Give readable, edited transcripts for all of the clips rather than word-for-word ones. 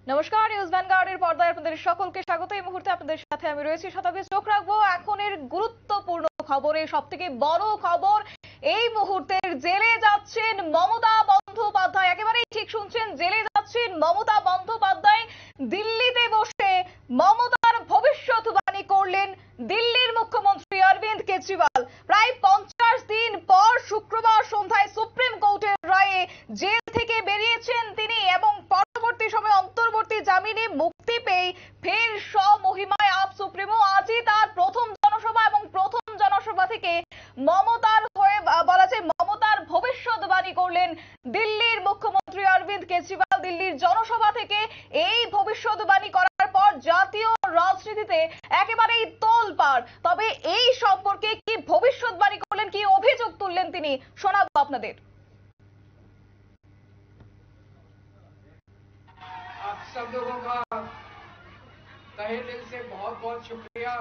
নমস্কার, নিউজ ভ্যানগার্ডের পর্দায় আপনাদের সকলকে স্বাগত। এই মুহূর্তে আপনাদের সাথে আমি রয়েছি শতাব্দী। চোখ রাখবো এখনের গুরুত্বপূর্ণ খবরে। সবথেকে বড় খবর, এই মুহূর্তের জেলে যাচ্ছেন মমতা বন্দ্যোপাধ্যায়। একেবারেই ঠিক শুনছেন, জেলে যাচ্ছেন মমতা বন্দ্যোপাধ্যায়। দিল্লিতে বসে মমতার ভবিষ্যৎবাণী করলেন দিল্লির মুখ্যমন্ত্রী অরবিন্দ কেজরিওয়াল। প্রায় 50 দিন পর শুক্রবার সন্ধ্যায় সুপ্রিম কোর্টের রায়ে জেল থেকে বেরিয়েছেন তিনি এবং পরবর্তী সময় অন্তর্বর্তী জামিনে মুক্তি পেয়ে ফের স্বমহিমায় আপ সুপ্রিমো। আজই তার প্রথম জনসভা এবং প্রথম জনসভা থেকে মমতার হয়ে বলা যায় মমতার ভবিষ্যৎবাণী করলেন দিল্লির মুখ্যমন্ত্রী অরবিন্দ কেজরিওয়াল। দিল্লির জনসভা থেকে এই ভবিষ্যৎবাণী করার পর জাতীয় রাজনীতিতে একেবারেই তোলপাড়। তবে এই সম্পর্কে কি ভবিষ্যৎবাণী করলেন, কি অভিযোগ তুললেন তিনি, শোনাবো আপনাদের। आप सब लोगों का तहे दिल से बहुत बहुत शुक्रिया।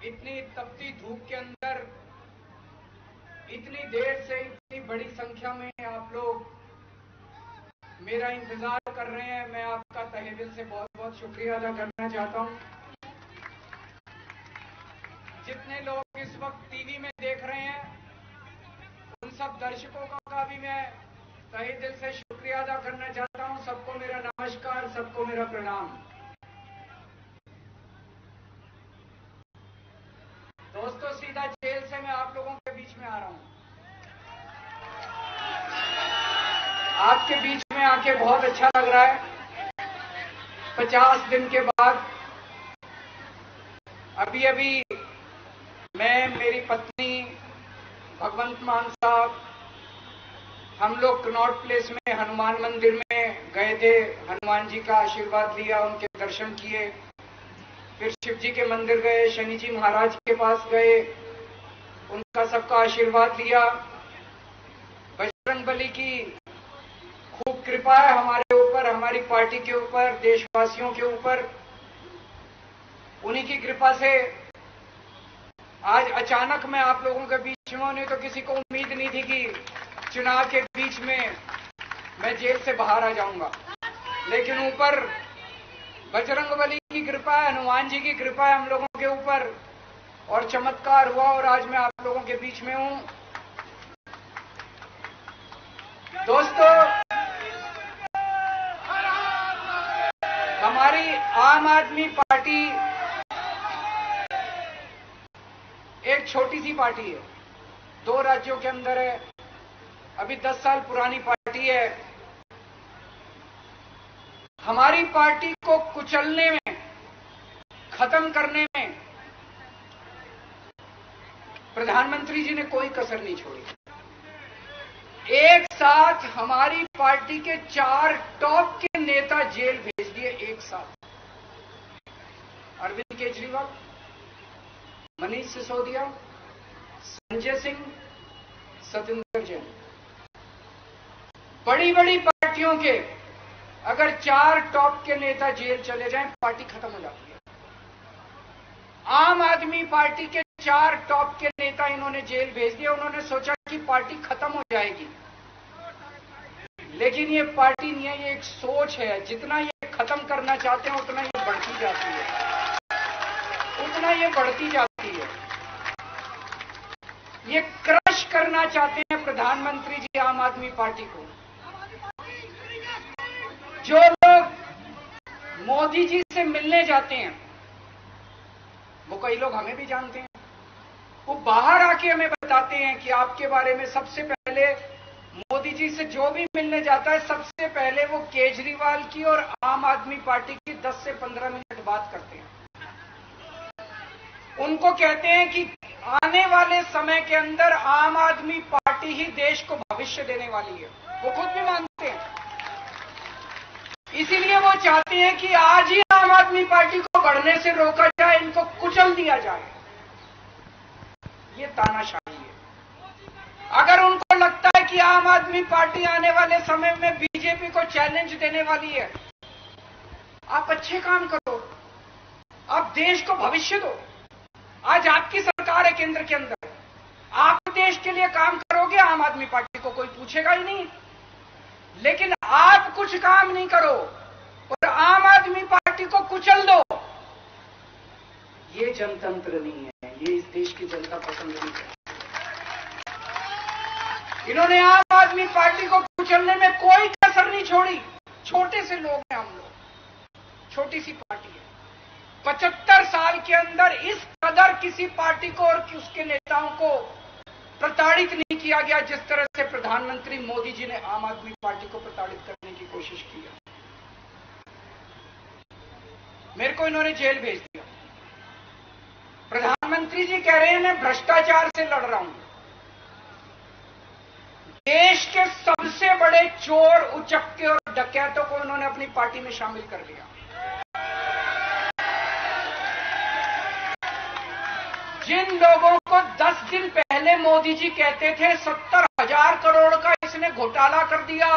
इतनी तपती धूप के अंदर इतनी देर से इतनी बड़ी संख्या में आप लोग मेरा इंतजार कर रहे हैं। मैं आपका तहे दिल से बहुत बहुत शुक्रिया अदा करना चाहता हूं। जितने लोग इस वक्त टीवी में देख रहे हैं उन सब दर्शकों का भी मैं तहे दिल से शुक्रिया अदा करना चाहता हूं। सबको मेरा नमस्कार, सबको मेरा प्रणाम। दोस्तों, सीधा जेल से मैं आप लोगों के बीच में आ रहा हूं। आपके बीच में आके बहुत अच्छा लग रहा है। 50 दिन के बाद अभी मैं, मेरी पत्नी भगवंत मान साहब, हम लोग कनॉट प्लेस में हनुमान मंदिर में गए थे। हनुमान जी का आशीर्वाद लिया, उनके दर्शन किए। फिर शिव जी के मंदिर गए, शनि जी महाराज के पास गए, उनका सबका आशीर्वाद लिया। बजरंगबली की खूब कृपा है हमारे ऊपर, हमारी पार्टी के ऊपर, देशवासियों के ऊपर। उन्हीं की कृपा से आज अचानक मैं आप लोगों के बीच में, नहीं तो किसी को उम्मीद नहीं थी कि चुनाव के बीच में मैं जेल से बाहर आ जाऊंगा। लेकिन ऊपर बजरंगबली की कृपा है, हनुमान जी की कृपा है हम लोगों के ऊपर, और चमत्कार हुआ और आज मैं आप लोगों के बीच में हूं। दोस्तों, हमारी आम आदमी पार्टी एक छोटी सी पार्टी है, 2 राज्यों के अंदर है, अभी 10 साल पुरानी पार्टी है। हमारी पार्टी को कुचलने में, खत्म करने में प्रधानमंत्री जी ने कोई कसर नहीं छोड़ी। एक साथ हमारी पार्टी के 4 टॉप के नेता जेल भेज दिए एक साथ। अरविंद केजरीवाल, मनीष सिसोदिया, संजय सिंह, सत्येंद्र जैन। बड़ी बड़ी पार्टियों के अगर 4 टॉप के नेता जेल चले जाएं, पार्टी खत्म हो जाती है। आम आदमी पार्टी के 4 टॉप के नेता इन्होंने जेल भेज दिए। उन्होंने सोचा कि पार्टी खत्म हो जाएगी, लेकिन ये पार्टी नहीं है, ये एक सोच है। जितना ये खत्म करना चाहते हैं उतना ये बढ़ती जाती है, उतना ये बढ़ती जाती है। ये क्रश करना चाहते हैं प्रधानमंत्री जी आम आदमी पार्टी को। जो लोग मोदी जी से मिलने जाते हैं, वो कई लोग हमें भी जानते हैं, वो बाहर आके हमें बताते हैं कि आपके बारे में सबसे पहले मोदी जी से जो भी मिलने जाता है, सबसे पहले वो केजरीवाल की और आम आदमी पार्टी की 10 से 15 मिनट बात करते हैं। उनको कहते हैं कि आने वाले समय के अंदर आम आदमी पार्टी ही देश को भविष्य देने वाली है। वो खुद भी मानते हैं। इसीलिए वो चाहते हैं कि आज ही आम आदमी पार्टी को बढ़ने से रोका जाए, इनको कुचल दिया जाए। ये तानाशाही है। अगर उनको लगता है कि आम आदमी पार्टी आने वाले समय में बीजेपी को चैलेंज देने वाली है, आप अच्छे काम करो, आप देश को भविष्य दो। आज आपकी सरकार है केंद्र के अंदर, आप देश के लिए काम करोगे, आम आदमी पार्टी को कोई पूछेगा ही नहीं। लेकिन आप कुछ काम नहीं करो, पार्टी को कुचल दो। ये जनतंत्र नहीं है, ये इस देश की जनता पसंद नहीं करती। इन्होंने आम आदमी पार्टी को कुचलने में कोई कसर नहीं छोड़ी। छोटे से लोग हैं हम लोग, छोटी सी पार्टी है। 75 साल के अंदर इस कदर किसी पार्टी को और उसके नेताओं को प्रताड़ित नहीं किया गया जिस तरह से प्रधानमंत्री मोदी जी ने आम आदमी पार्टी को प्रताड़ित करने की कोशिश की है। मेरे को इन्होंने जेल भेज दिया। प्रधानमंत्री जी कह रहे हैं मैं भ्रष्टाचार से लड़ रहा हूं। देश के सबसे बड़े चोर, उचक्के और डकैतों को इन्होंने अपनी पार्टी में शामिल कर लिया। जिन लोगों को 10 दिन पहले मोदी जी कहते थे 70,000 करोड़ का इसने घोटाला कर दिया,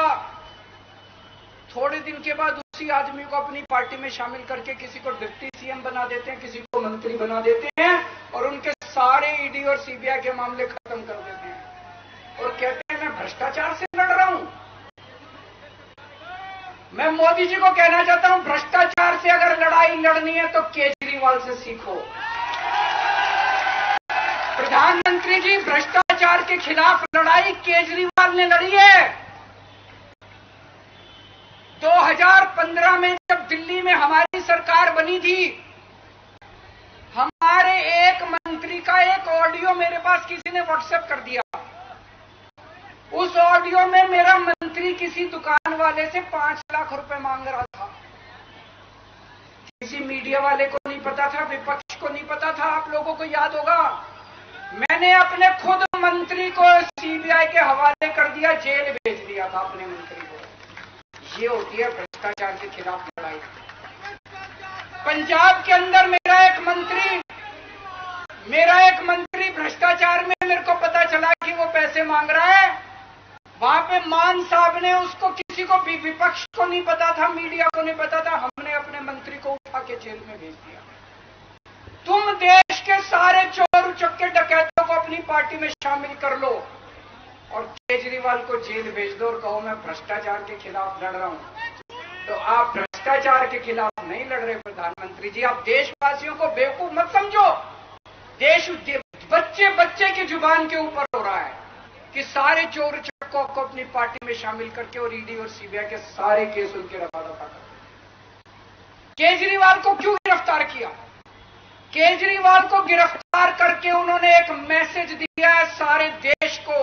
थोड़े दिन के बाद उसी आदमी को अपनी पार्टी में शामिल करके किसी को डिप्टी सीएम बना देते हैं, किसी को मंत्री बना देते हैं और उनके सारे ईडी और सीबीआई के मामले खत्म कर देते हैं और कहते हैं मैं भ्रष्टाचार से लड़ रहा हूं। मैं मोदी जी को कहना चाहता हूं, भ्रष्टाचार से अगर लड़ाई लड़नी है तो केजरीवाल से सीखो। प्रधानमंत्री जी, भ्रष्टाचार के खिलाफ लड़ाई केजरीवाल ने लड़ी है। 2015 में जब दिल्ली में हमारी सरकार बनी थी, हमारे एक मंत्री का एक ऑडियो मेरे पास किसी ने व्हाट्सएप कर दिया। उस ऑडियो में मेरा मंत्री किसी दुकान वाले से 5 लाख रुपए मांग रहा था। किसी मीडिया वाले को नहीं पता था, विपक्ष को नहीं पता था। आप लोगों को याद होगा, मैंने अपने खुद मंत्री को सीबीआई के हवाले कर दिया, जेल भेज दिया था अपने मंत्री को। ये होती है भ्रष्टाचार के खिलाफ लड़ाई। पंजाब के अंदर मेरा एक मंत्री भ्रष्टाचार में, मेरे को पता चला कि वो पैसे मांग रहा है। वहां पे मान साहब ने उसको, किसी को भी, विपक्ष को नहीं पता था, मीडिया को नहीं पता था, हमने अपने मंत्री को उठा के जेल में भेज दिया। तुम देश के सारे चोर उचक्के डकैतों को अपनी पार्टी में शामिल कर लो और केजरीवाल को जेल भेज दो और कहो मैं भ्रष्टाचार के खिलाफ लड़ रहा हूं। तो आप भ्रष्टाचार के खिलाफ नहीं लड़ रहे प्रधानमंत्री जी। आप देशवासियों को बेवकूफ मत समझो। देश बच्चे बच्चे की जुबान के ऊपर हो रहा है कि सारे चोर उचक्कों को अपनी पार्टी में शामिल करके और ईडी और सीबीआई के सारे केस उनके रफा दफा कर। केजरीवाल को क्यों गिरफ्तार किया? केजरीवाल को गिरफ्तार करके उन्होंने एक मैसेज दिया है सारे देश को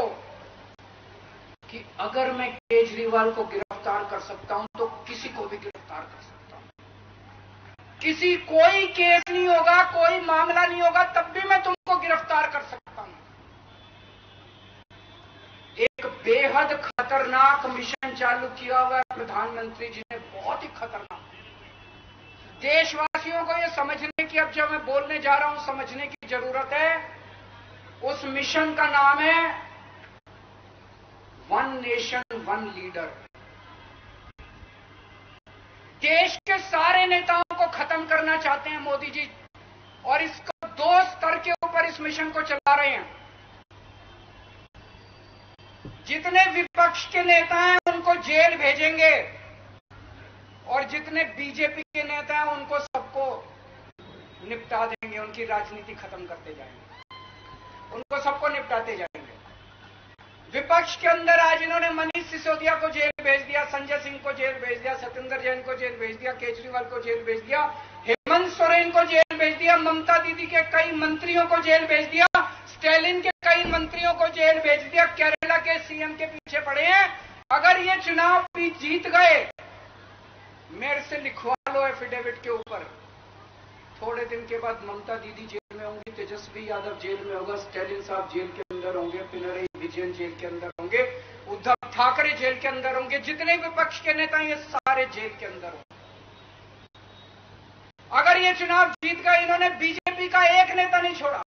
कि अगर मैं केजरीवाल को गिरफ्तार कर सकता हूं तो किसी को भी गिरफ्तार कर सकता हूं। कोई केस नहीं होगा, कोई मामला नहीं होगा, तब भी मैं तुमको गिरफ्तार कर सकता हूं। एक बेहद खतरनाक मिशन चालू किया हुआ है प्रधानमंत्री जी ने, बहुत ही खतरनाक। देशवासियों को यह समझने की, अब जब मैं बोलने जा रहा हूं, समझने की जरूरत है। उस मिशन का नाम है वन नेशन वन लीडर। देश के सारे नेताओं को खत्म करना चाहते हैं मोदी जी और इसको 2 स्तर के ऊपर इस मिशन को चला रहे हैं। जितने विपक्ष के नेता हैं उनको जेल भेजेंगे और जितने बीजेपी के नेता हैं उनको सबको निपटा देंगे, उनकी राजनीति खत्म करते जाएंगे, उनको सबको निपटाते जाएंगे। विपक्ष के अंदर आज इन्होंने मनीष सिसोदिया को जेल भेज दिया, संजय सिंह को जेल भेज दिया, सत्येंद्र जैन को जेल भेज दिया, केजरीवाल को जेल भेज दिया, हेमंत सोरेन को जेल भेज दिया, ममता दीदी के कई मंत्रियों को जेल भेज दिया, स्टैलिन के कई मंत्रियों को जेल भेज दिया, केरला के सीएम के पीछे पड़े हैं। अगर ये चुनाव भी जीत गए, मेरे से लिखवा लो एफिडेविट के ऊपर, थोड़े दिन के बाद ममता दीदी जेल में होंगी, तेजस्वी यादव जेल में होगा, स्टैलिन साहब जेल के अंदर होंगे, पिनरई विजयन जेल के अंदर होंगे, उद्धव ठाकरे जेल के अंदर होंगे, जितने विपक्ष के नेता ये सारे जेल के अंदर होंगे। अगर ये चुनाव जीत गए, इन्होंने बीजेपी का एक नेता नहीं छोड़ा।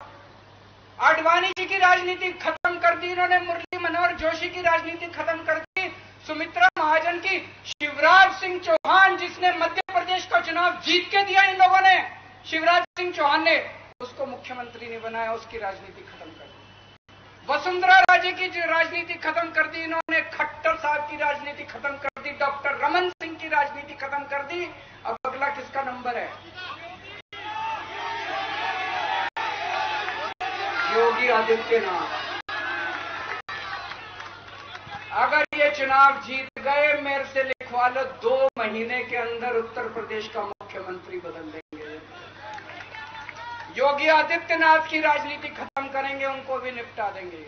आडवाणी जी की राजनीति खत्म कर दी इन्होंने, मुरली मनोहर जोशी की राजनीति खत्म कर दी, सुमित्रा महाजन की, शिवराज सिंह चौहान जिसने मध्य प्रदेश का चुनाव जीत के दिया, इन लोगों ने, शिवराज सिंह चौहान ने उसको मुख्यमंत्री नहीं बनाया, उसकी राजनीति खत्म कर दी। वसुंधरा राजे की राजनीति खत्म कर दी इन्होंने, खट्टर साहब की राजनीति खत्म कर दी, डॉक्टर रमन सिंह की राजनीति खत्म कर दी। अब अगला किसका नंबर है? योगी आदित्यनाथ। अगर ये चुनाव जीत गए, मेरे से लिखवा लो, 2 महीने के अंदर उत्तर प्रदेश का मुख्यमंत्री बदल देंगे। योगी आदित्यनाथ की राजनीति खत्म करेंगे, उनको भी निपटा देंगे।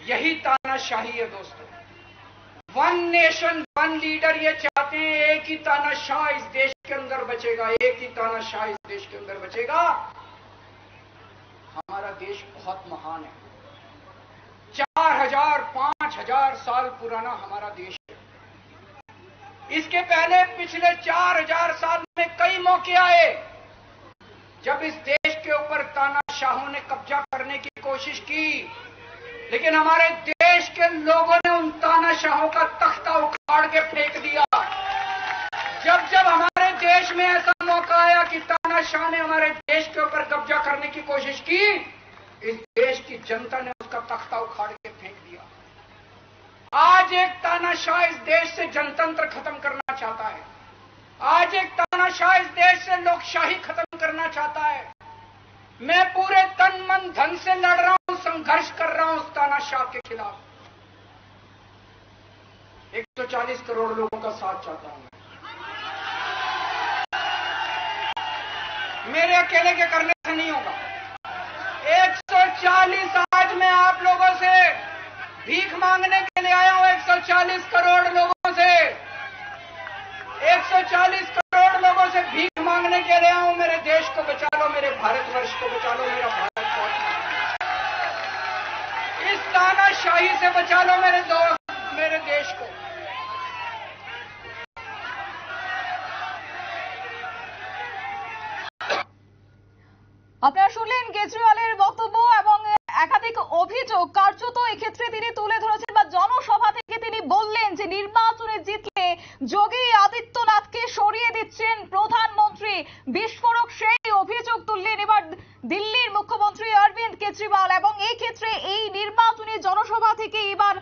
यही तानाशाही है दोस्तों। 1 नेशन 1 लीडर ये चाहते हैं। एक ही तानाशाह इस देश के अंदर बचेगा, एक ही तानाशाह इस देश के अंदर बचेगा। हमारा देश बहुत महान है। 4000 5000 साल पुराना हमारा देश है। इसके पहले पिछले 4000 साल में कई मौके आए जब इस देश के ऊपर तानाशाहों ने कब्जा करने की कोशिश की, लेकिन हमारे देश के लोगों ने उन तानाशाहों का तख्ता उखाड़ के फेंक दिया। जब जब हमारे देश में ऐसा मौका आया कि तानाशाह ने हमारे देश के ऊपर कब्जा करने की कोशिश की, इस देश की जनता ने उसका तख्ता उखाड़ के फेंक दिया। आज एक तानाशाह इस देश से जनतंत्र खत्म करना चाहता है। आज एक तानाशाह इस देश से लोकशाही खत्म करना चाहता है। मैं पूरे तन मन धन से लड़ रहा हूं, संघर्ष कर रहा हूं उस तानाशाह के खिलाफ। 140 करोड़ लोगों का साथ चाहता हूं। मेरे अकेले के करने से नहीं होगा। 140 आज मैं आप लोगों से भीख मांगने के लिए आया हूं। 140 करोड़ लोगों से 140 करोड़ लोगों से भीख मांगने के लिए आया हूं। मेरे देश को बचा लो, मेरे भारतवर्ष को बचा लो, मेरा भारत को। इस तानाशाही से बचा लो मेरे दोस्त, मेरे देश को। আপনারা শুনলেন কেজরিওয়ালের বক্তব্য এবং একাধিক অভিযোগ কার্যত এক্ষেত্রে তিনি তুলে ধরেছেন বা জনসভা থেকে তিনি বললেন যে নির্বাচনে জিতলে যোগী আদিত্যনাথকে সরিয়ে দিচ্ছেন প্রধানমন্ত্রী। বিস্ফোরক সেই অভিযোগ তুললেন এবার দিল্লির মুখ্যমন্ত্রী অরবিন্দ কেজরিওয়াল এবং এই ক্ষেত্রে এই নির্বাচনী জনসভা থেকে এবার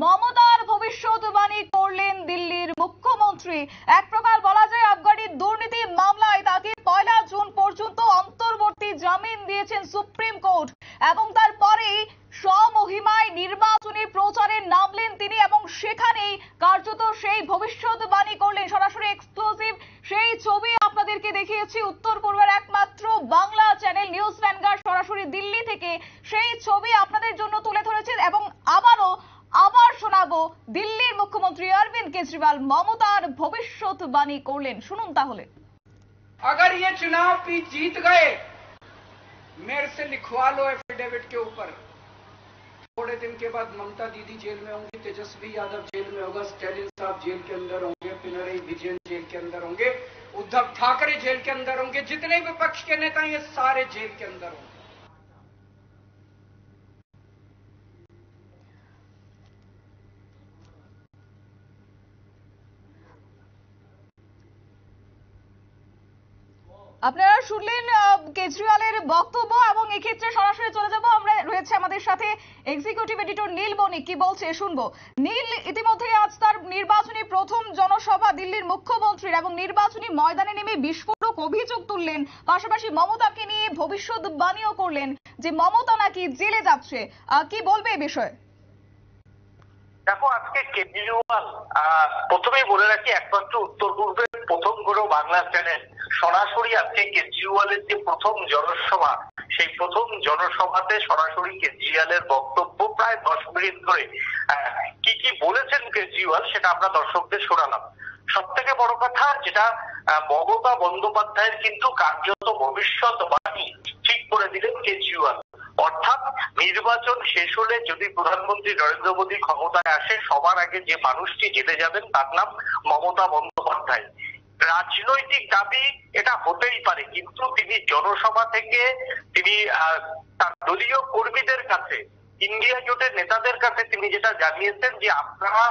মমতার ভবিষ্যৎবাণী করলেন দিল্লির মুখ্যমন্ত্রী। এক প্রকার বলা যায় আবগারি দুর্নীতি মামলায় তাকে 1 জুন পর্যন্ত অন্তর্বর্তী জামিন দিয়েছেন সুপ্রিম কোর্ট এবং তারপরেই স্বমহিমায় নির্বাচনী প্রচারে নামলেন তিনি এবং সেখানেই কার্যত সেই ভবিষ্যৎবাণী করলেন। সরাসরি এক্সক্লুসিভ সেই ছবি আপনাদেরকে দেখিয়েছি উত্তর পূর্বের একমাত্র বাংলা চ্যানেল নিউজ ভ্যানগার্ড সরাসরি দিল্লি থেকে সেই ছবি আপনাদের জন্য তুলে ধরেছেন এবং আবার শোনাবো দিল্লির মুখ্যমন্ত্রী অরবিন্দ কেজরিওয়াল মমতার ভবিষ্যৎবাণী করলেন। শুনুন তাহলে। अगर ये चुनाव जीत गए, मेरे से लिखवा लो एफिडेविट के ऊपर। थोड़े दिन के बाद ममता दीदी जेल में होंगी, तेजस्वी यादव जेल में होगा, स्टैलिन साहब जेल के अंदर होंगे, पिनरई विजयन जेल के अंदर होंगे, उद्धव ठाकरे जेल के अंदर होंगे, जितने विपक्ष के नेता ये सारे जेल के अंदर होंगे। আপনারা শুনলেন কেজরিওয়ালের বক্তব্য এবং এক্ষেত্রে সরাসরি চলে যাব আমরা রয়েছে আমাদের সাথে এক্সিকিউটিভ এডিটর নীল বণিক কি বলছে শুনবো। নীল, ইতিমধ্যে আজ তার নির্বাচনী প্রথম জনসভা দিল্লির মুখ্যমন্ত্রীর এবং নির্বাচনী ময়দানে নেমে বিস্ফোরক অভিযোগ তুললেন, পাশাপাশি মমতাকে নিয়ে ভবিষ্যৎবাণীও করলেন যে মমতা নাকি জেলে যাচ্ছে। কি বলবে এই বিষয়ে? দেখো, আজকে কেজরিওয়াল প্রথমেই বলে রাখি একমাত্র উত্তর পূর্বের প্রথম কোনো বাংলা চ্যানেল সরাসরি আজকে কেজরিওয়ালের যে প্রথম জনসভা, সেই প্রথম জনসভাতে সরাসরি কেজরিওয়ালের বক্তব্য প্রায় 10 মিনিট ধরে কি কি বলেছেন কেজরিওয়াল সেটা আমরা দর্শকদের শোনালাম। সব থেকে বড় কথা যেটা মমতা বন্দ্যোপাধ্যায়ের কিন্তু কার্যত ভবিষ্যৎবাণী ঠিক করে দিলেন কেজরিওয়াল। অর্থাৎ নির্বাচন শেষ হলে যদি প্রধানমন্ত্রী নরেন্দ্র মোদী ক্ষমতায় আসে, সবার আগে যে মানুষটি জেলে যাবেন তার নাম মমতা বন্দ্যোপাধ্যায়। রাজনৈতিক দাবি এটা হতেই পারে, কিন্তু তিনি জনসভা থেকে তিনি তার দলীয় কর্মীদের কাছে ইন্ডিয়া জোটের নেতাদের কাছে তিনি যেটা জানিয়েছেন যে আপনারা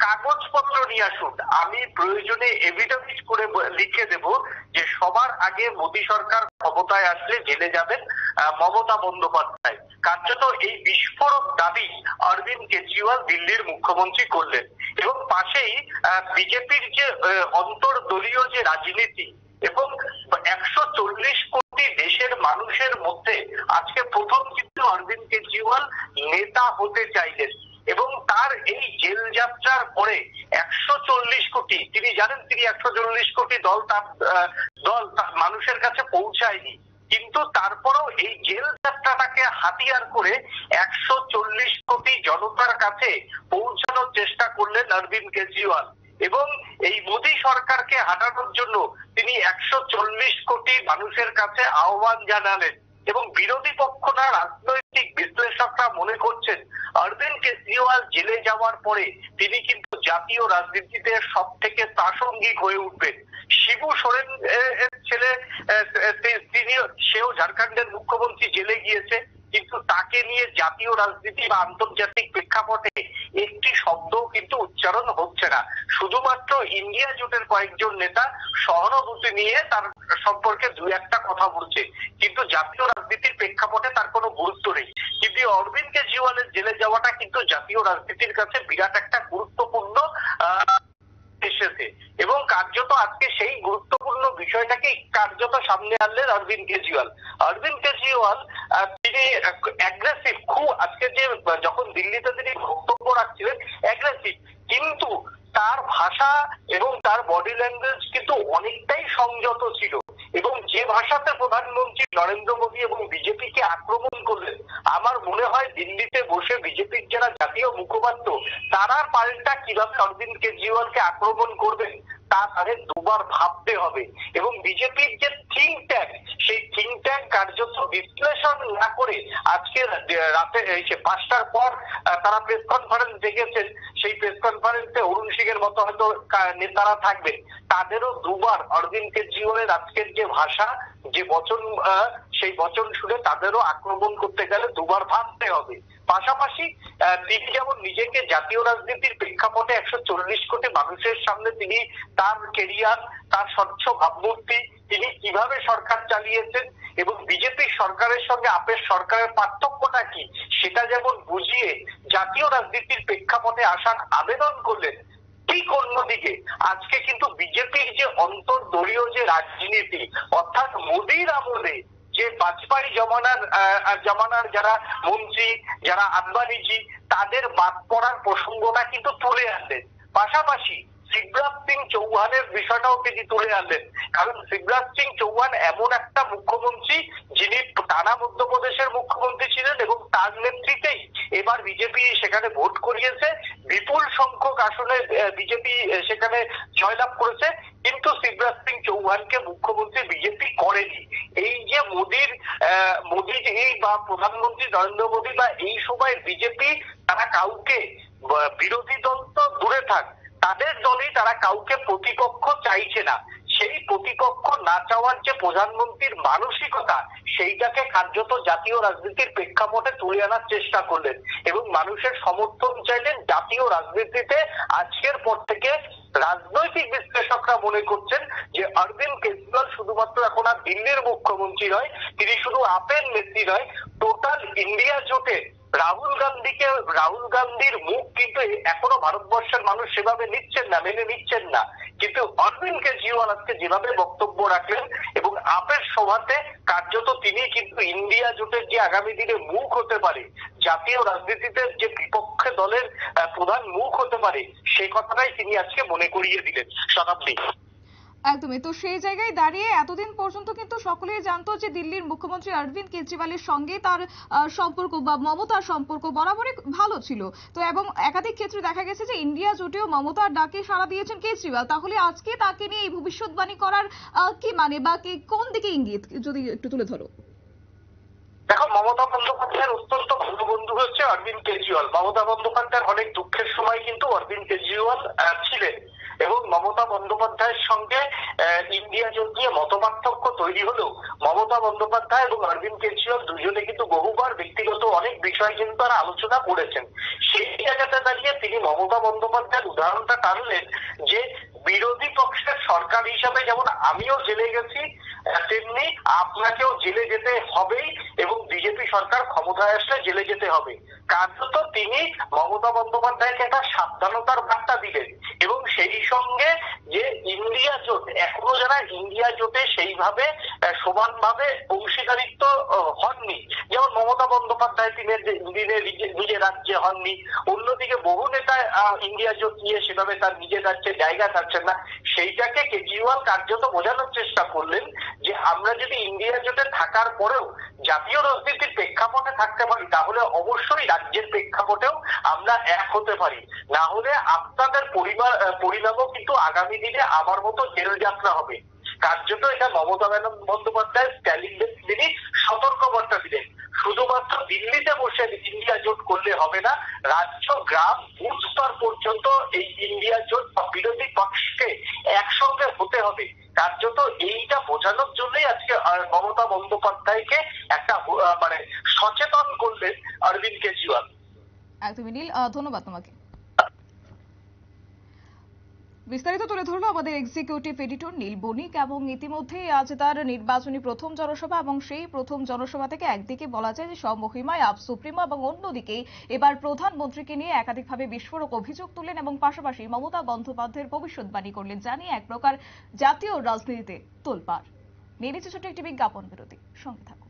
কাগজপত্র নিয়ে আসুন, আমি প্রয়োজনে এভিডেভিট করে লিখে দেব যে সবার আগে মোদী সরকার ক্ষমতায় আসলে জেলে যাবেন মমতা বন্দ্যোপাধ্যায়। কার্যত এই বিস্ফোরক দাবি অরবিন্দ কেজরিওয়াল দিল্লির মুখ্যমন্ত্রী করলেন। এবং পাশেই বিজেপির যে অন্তর্দলীয় যে রাজনীতি এবং 140 কোটি দেশের মানুষের মধ্যে আজকে প্রথম কিন্তু অরবিন্দ কেজরিওয়াল নেতা হতে চাইলেন। এবং তার এই জেল যাত্রার পরে 140 কোটি, তিনি জানেন তিনি 140 কোটি দল তার মানুষের কাছে পৌঁছায়নি, কিন্তু তারপরেও এই জেল যাত্রাটাকে হাতিয়ার করে 140 কোটি জনতার কাছে পৌঁছানোর চেষ্টা করলেন অরবিন্দ কেজরিওয়াল। এবং এই মোদী সরকারকে হাঁটানোর জন্য তিনি 140 কোটি মানুষের কাছে আহ্বান জানালেন। এবং বিরোধী পক্ষরা, রাজনৈতিক বিশ্লেষকরা মনে করছেন অরবিন্দ কেজরিওয়াল জেলে যাওয়ার পরে তিনি কিন্তু জাতীয় রাজনীতিতে সব থেকে প্রাসঙ্গিক হয়ে উঠবেন। শিবু সোরেন এর ছেলে, সেও ঝাড়খণ্ডের মুখ্যমন্ত্রী, জেলে গিয়েছে, কিন্তু তাকে নিয়ে জাতীয় রাজনীতি বা আন্তর্জাতিক প্রেক্ষাপটে একটি শব্দও কিন্তু উচ্চারণ হচ্ছে না। শুধুমাত্র ইন্ডিয়া জোটের কয়েকজন নেতা সহানুভূতি নিয়ে তার সম্পর্কে দু একটা কথা বলছে, কিন্তু জাতীয় রাজনীতির প্রেক্ষাপটে তার কোনো গুরুত্ব নেই। কিন্তু অরবিন্দ কেজরিওয়ালের জেলে যাওয়াটা কিন্তু জাতীয় রাজনীতির কাছে বিরাট একটা গুরুত্বপূর্ণ এসেছে। এবং কার্যত আজকে সেই গুরুত্বপূর্ণ বিষয়টাকে কার্যত সামনে আনলেন অরবিন্দ কেজরিওয়াল। অরবিন্দ কেজরিওয়াল তিনি অ্যাগ্রেসিভ, খুব আজকে যে যখন দিল্লিতে তিনি বক্তব্য রাখছিলেন অ্যাগ্রেসিভ, কিন্তু তার ভাষা এবং তার বডি ল্যাঙ্গুয়েজ কিন্তু অনেকটাই সংযত ছিল। এবং যে ভাষাতে প্রধানমন্ত্রী নরেন্দ্র মোদী এবং বিজেপিকে আক্রমণ করলেন, আমার মনে হয় দিল্লিতে বসে বিজেপির যারা জাতীয় মুখপাত্র তারা পাল্টা কিভাবে অরবিন্দ কেজরিওয়ালকে আক্রমণ করবেন তা তাদের দুবার ভাবতে হবে। এবং বিজেপির যে থিঙ্ক ট্যাঙ্ক, সেই থিঙ্ক ট্যাঙ্ক কার্যত বিশ্লেষণ না করে আজকে রাতে 5টার পর তারা প্রেস কনফারেন্স ডেকেছেন, সেই প্রেস কনফারেন্সে অরুণ সিং এর মতো হয়তো নেতারা থাকবে, তাদেরও দুবার অরবিন্দ কেজরিওয়ালের আজকের যে ভাষা, যে বচন, সেই বচন শুনে তাদেরও আক্রমণ করতে গেলে দুবার ভাবতে হবে। পাশাপাশি তিনি যেমন নিজেকে জাতীয় রাজনীতির প্রেক্ষাপটে 140 কোটি মানুষের সামনে তিনি তার কেরিয়ার, তার স্বচ্ছ ভাবমূর্তি, তিনি কিভাবে সরকার চালিয়েছেন এবং বিজেপির সরকারের সঙ্গে আপের সরকারের পার্থক্যটা কি সেটা যেমন বুঝিয়ে জাতীয় রাজনীতির প্রেক্ষাপটে আসার আবেদন করলেন, ঠিক অন্যদিকে আজকে কিন্তু বিজেপির যে অন্তর্দলীয় যে রাজনীতি, অর্থাৎ মোদীর আমলে যে বাজপেয়ী জমানার যারা মন্ত্রী, যারা আদবানিজি, তাদের বাদ পড়ার প্রসঙ্গটা কিন্তু তুলে আনলেন। পাশাপাশি শিবরাজ সিং চৌহানের বিষয়টাও তিনি তুলে আনলেন, কারণ শিবরাজ সিং চৌহান এমন একটা মুখ্যমন্ত্রী যিনি টানা মধ্যপ্রদেশের মুখ্যমন্ত্রী ছিলেন এবং তার নেতৃত্বেই এবার বিজেপি সেখানে ভোট করিয়েছে, বিপুল সংখ্যক আসনে বিজেপি সেখানে জয়লাভ করেছে, কিন্তু শিবরাজ সিং চৌহানকে মুখ্যমন্ত্রী বিজেপি করেনি। এই যে মোদীজি বা প্রধানমন্ত্রী নরেন্দ্র মোদী বা এই সময়ের বিজেপি, তারা কাউকে, বিরোধী দল তো দূরে থাক, তাদের দলই তারা কাউকে প্রতিপক্ষ চাইছে না। সেই প্রতিপক্ষ না চাওয়ার যে প্রধানমন্ত্রীর মানসিকতা, সেইটাকে কার্যত জাতীয় রাজনীতির প্রেক্ষাপটে তুলে আনার চেষ্টা করলেন এবং মানুষের সমর্থন চাইলেন জাতীয় রাজনীতিতে। আজকের পর থেকে রাজনৈতিক বিশ্লেষকরা মনে করছেন যে অরবিন্দ কেজরিওয়াল শুধুমাত্র এখন আর দিল্লির মুখ্যমন্ত্রী নয়, তিনি শুধু আপের নেত্রী নয়, টোটাল ইন্ডিয়া জোটে রাহুল গান্ধীর মুখ কিন্তু এখনো ভারতবর্ষের মানুষ সেভাবে নিচ্ছেন না, মেনে নিচ্ছেন না। কিন্তু অরবিন্দ কেজরিওয়াল আজকে যেভাবে বক্তব্য রাখলেন এবং আপের সভাতে কার্যত তিনি কিন্তু ইন্ডিয়া জোটের যে আগামী দিনে মুখ হতে পারে, জাতীয় রাজনীতিতে যে বিপক্ষে দলের প্রধান মুখ হতে পারে, সেই কথাটাই তিনি আজকে মনে করিয়ে দিলেন। শতাব্দী, একদমই। তো সেই জায়গায় দাঁড়িয়ে এতদিন পর্যন্ত কিন্তু সকলেই জানতো যে দিল্লির মুখ্যমন্ত্রী অরবিন্দ কেজরিওয়ালের সঙ্গে তার সম্পর্ক বা মমতার সম্পর্ক বরাবরই ভালো ছিল। তো এবং একাধিক ক্ষেত্রে দেখা গেছে যে ইন্ডিয়া জোটেও মমতার ডাকে সাড়া দিয়েছেন কেজরিওয়াল। তাহলে আজকে তাকে নিয়ে এই ভবিষ্যৎবাণী করার কি মানে বা কোন দিকে ইঙ্গিত, যদি একটু তুলে ধরো। দেখো, মমতা বন্দ্যোপাধ্যায়ের অত্যন্ত ভালো বন্ধু হচ্ছে অরবিন্দ কেজরিওয়াল। মমতা বন্দ্যোপাধ্যায়ের অনেক দুঃখের সময় কিন্তু অরবিন্দ কেজরিওয়াল ছিলেন এবং মমতা বন্দ্যোপাধ্যায়ের সঙ্গে ইন্ডিয়া জোট নিয়ে মতপার্থক্য তৈরি হলেও মমতা বন্দ্যোপাধ্যায় এবং অরবিন্দ কেজরিওয়াল দুজনে কিন্তু বহুবার ব্যক্তিগত অনেক বিষয় কিন্তু তারা আলোচনা করেছেন। সেই জায়গাতে দাঁড়িয়ে তিনি মমতা বন্দ্যোপাধ্যায়ের উদাহরণটা টানলেন যে বিরোধী পক্ষের সরকার হিসাবে যেমন আমিও জেলে গেছি, তেমনি আপনাকেও জেলে যেতে হবেই এবং বিজেপি সরকার ক্ষমতায় আসলে জেলে যেতে হবে। কার্যত তিনি মমতা বন্দ্যোপাধ্যায়কে একটা সাবধানতার বার্তা দিলেন এবং সেই সঙ্গে যে ইন্ডিয়া জোট, এখনো যারা ইন্ডিয়া জোটে সেইভাবে সমানভাবে অংশীদারিত্ব হননি, যেমন মমতা বন্দ্যোপাধ্যায় তিনি নিজের রাজ্যে হননি, অন্যদিকে বহু নেতা ইন্ডিয়া জোট নিয়ে সেভাবে তার নিজের রাজ্যে জায়গা থাকছেন না, সেইটাকে কেজরিওয়াল কার্যত বোঝানোর চেষ্টা করলেন যে আমরা যদি ইন্ডিয়া জোটে থাকার পরেও জাতীয় রাজনীতির প্রেক্ষাপটে থাকতে পারি তাহলে অবশ্যই রাজ্যের প্রেক্ষাপটেও আমরা এক হতে পারি, না হলে আপনাদের পরিণামও কিন্তু আগামী দিনে আমার মতো জেল যাত্রা হবে। কার্যত এটা মমতা বন্দ্যোপাধ্যায় তিনি সতর্কবার্তা দিলেন। শুধুমাত্র দিল্লিতে বসে ইন্ডিয়া জোট করলে হবে না, রাজ্য, গ্রাম, বুথ স্তর পর্যন্ত এই ইন্ডিয়া জোট বিরোধী পক্ষকে একসঙ্গে হতে হবে। কার্যত এইটা বোঝানোর জন্যই আজকে মমতা বন্দ্যোপাধ্যায়কে একটা সচেতন করলেন অরবিন্দ কেজরিওয়াল। একদমই নীল, ধন্যবাদ তোমাকে। বিস্তারিত তুলে ধরলো আমাদের এক্সিকিউটিভ এডিটর নীল বণিক। এবং ইতিমধ্যে আজ তার নির্বাচনী প্রথম জনসভা, এবং সেই প্রথম জনসভা থেকে একদিকে বলা যায় যে স্বমহিমায় আপ সুপ্রিমো, এবং অন্যদিকে এবার প্রধানমন্ত্রীকে নিয়ে একাধিকভাবে বিস্ফোরক অভিযোগ তুললেন এবং পাশাপাশি মমতা বন্দ্যোপাধ্যায়ের ভবিষ্যৎবাণী করলেন, জানিয়ে এক প্রকার জাতীয় রাজনীতিতে তোলপাড়। নিয়ে নিচ্ছে ছোট্ট একটি বিজ্ঞাপন বিরতি, সঙ্গে থাকুন।